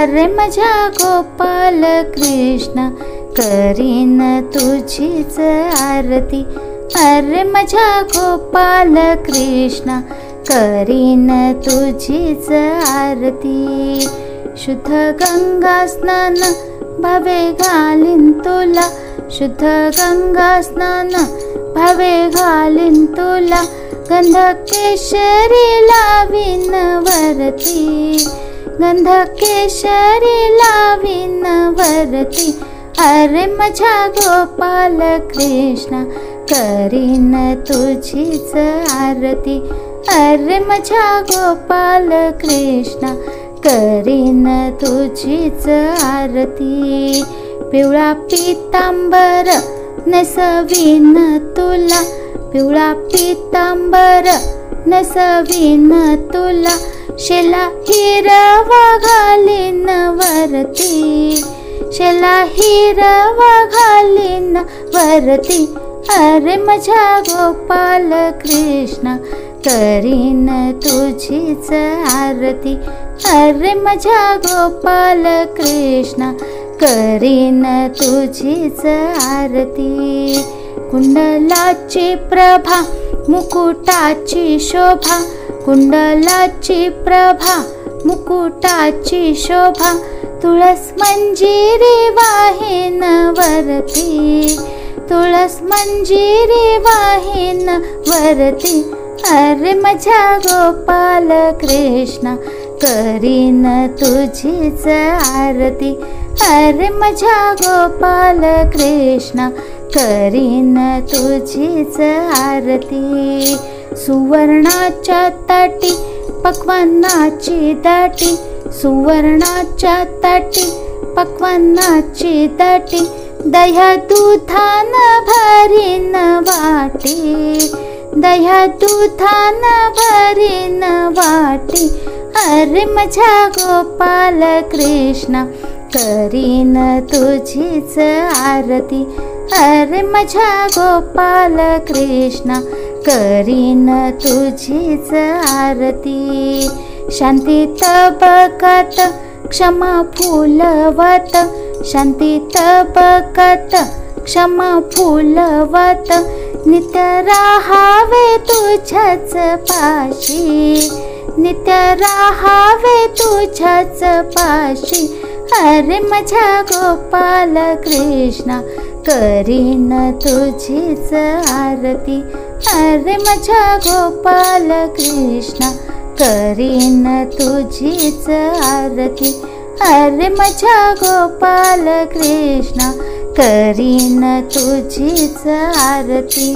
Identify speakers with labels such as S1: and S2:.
S1: अरे माझ्या गोपाल कृष्ण करीन तुझीच आरती। अरे माझ्या गोपाल कृष्ण करीन तुझीच आरती। शुद्ध गंगा स्नान भावे घालीन तुला, शुद्ध गंगा स्नान भावे घालीन तुला, गंध केशरी लावीन वरती, गंध केशरी लावीन वरती। अरे माझ्या गोपाल कृष्ण करीन तुझीच आरती। अरे माझ्या गोपाल कृष्ण करीन तुझीच आरती। पिवळा पितांबर नेसवीन तुला, पिवळा पितांबर नेसवीन तुला, शेला हिरवा घालीन वरती, शेला हिरवा घालीन वरती। अरे माझ्या गोपाल कृष्ण करीन तुझीच आरती। अरे माझ्या गोपाल कृष्ण करीन तुझीच आरती। कुंडलाची प्रभा मुकुटाची शोभा, कुंडलाची प्रभा मुकुटाची शोभा, तुळस मंजिरी वाहीन वरती, तुळस मंजिरी वाहीन वरती। अरे माझ्या गोपाल कृष्ण करीन तुझीच आरती। अरे माझ्या गोपाल कृष्ण करीन तुझीच आरती। सुवर्णाच्या ताटी पक्वान्नाची दाटी, सुवर्णाच्या ताटी पक्वान्नाची दाटी, दह्या दुधान भरीन वाटी, दह्या दुधान भरीन वाटी। अरे माझ्या गोपाल कृष्ण करीन तुझीच आरती। अरे माझ्या गोपाल कृष्ण करीन तुझीच आरती। शांती तबकात क्षमा फुलवत, शांती तबकात क्षमा फुलवत, नित्य राहावे तुझ्याच पाशी, नित्य राहावे तुझ्याच पाशी। अरे माझ्या गोपाल कृष्ण करीन तुझीच आरती। अरे माझ्या गोपाल कृष्ण करीन तुझीच आरती। अरे माझ्या गोपाल कृष्ण करीन तुझीच आरती।